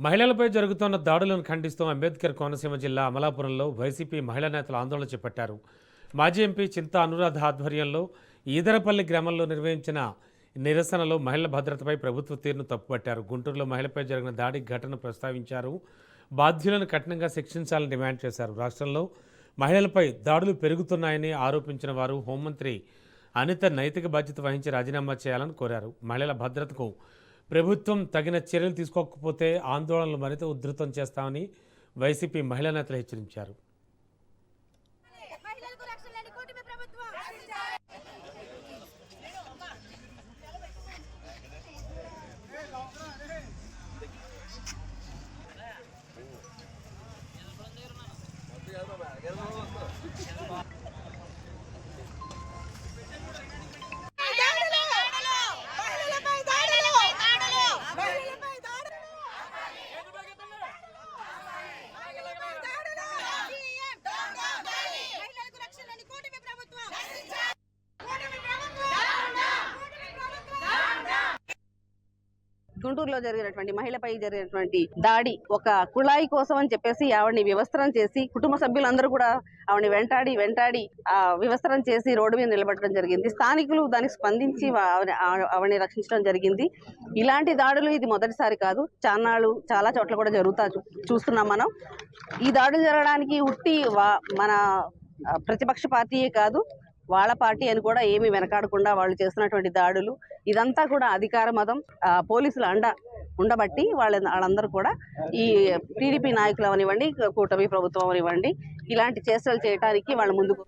మహిళలపై జరుగుతున్న దాడులను ఖండిస్తూ అంబేద్కర్ కోనసీమ జిల్లా అమలాపురంలో వైసీపీ మహిళా నేతలు ఆందోళన చేపట్టారు. మాజీ ఎంపీ చింతా అనురాధ ఆధ్వర్యంలో ఈదరపల్లి గ్రామంలో నిర్వహించిన నిరసనలో మహిళల భద్రతపై ప్రభుత్వ తీరును తప్పుపట్టారు. గుంటూరులో మహిళపై జరిగిన దాడి ఘటనను ప్రస్తావించారు. బాధ్యులను కఠినంగా శిక్షించాలని డిమాండ్ చేశారు. రాష్ట్రంలో మహిళలపై దాడులు పెరుగుతున్నాయని ఆరోపించిన వారు హోంమంత్రి అనిత నైతిక బాధ్యత వహించి రాజీనామా చేయాలని కోరారు. మహిళల భద్రతకు ప్రభుత్వం తగిన చర్యలు తీసుకోకపోతే ఆందోళనలు మరింత ఉధృతం చేస్తామని వైసీపీ మహిళా నేతలు హెచ్చరించారు. గుంటూరులో జరిగినటువంటి మహిళపై జరిగినటువంటి దాడి ఒక కుళాయి కోసం అని చెప్పేసి ఆవిడని వివస్త్రం చేసి కుటుంబ సభ్యులందరూ కూడా ఆవిడని వెంటాడి వివస్త్రం చేసి రోడ్డు మీద నిలబెట్టడం జరిగింది. స్థానికులు దానికి స్పందించి ఆవిడని రక్షించడం జరిగింది. ఇలాంటి దాడులు ఇది మొదటిసారి కాదు, చాలా చోట్ల కూడా చూస్తున్నాం మనం. ఈ దాడులు జరగడానికి మన ప్రతిపక్ష పార్టీయే కాదు, వాళ్ళ పార్టీ అని కూడా ఏమీ వెనకాడకుండా వాళ్ళు చేస్తున్నటువంటి దాడులు ఇదంతా కూడా అధికార మతం, పోలీసుల అండ ఉండబట్టి వాళ్ళందరూ కూడా ఈ టీడీపీ నాయకులు అవనివ్వండి, కూటమి ప్రభుత్వం అవనివ్వండి, ఇలాంటి చేష్టలు చేయడానికి వాళ్ళు ముందుకు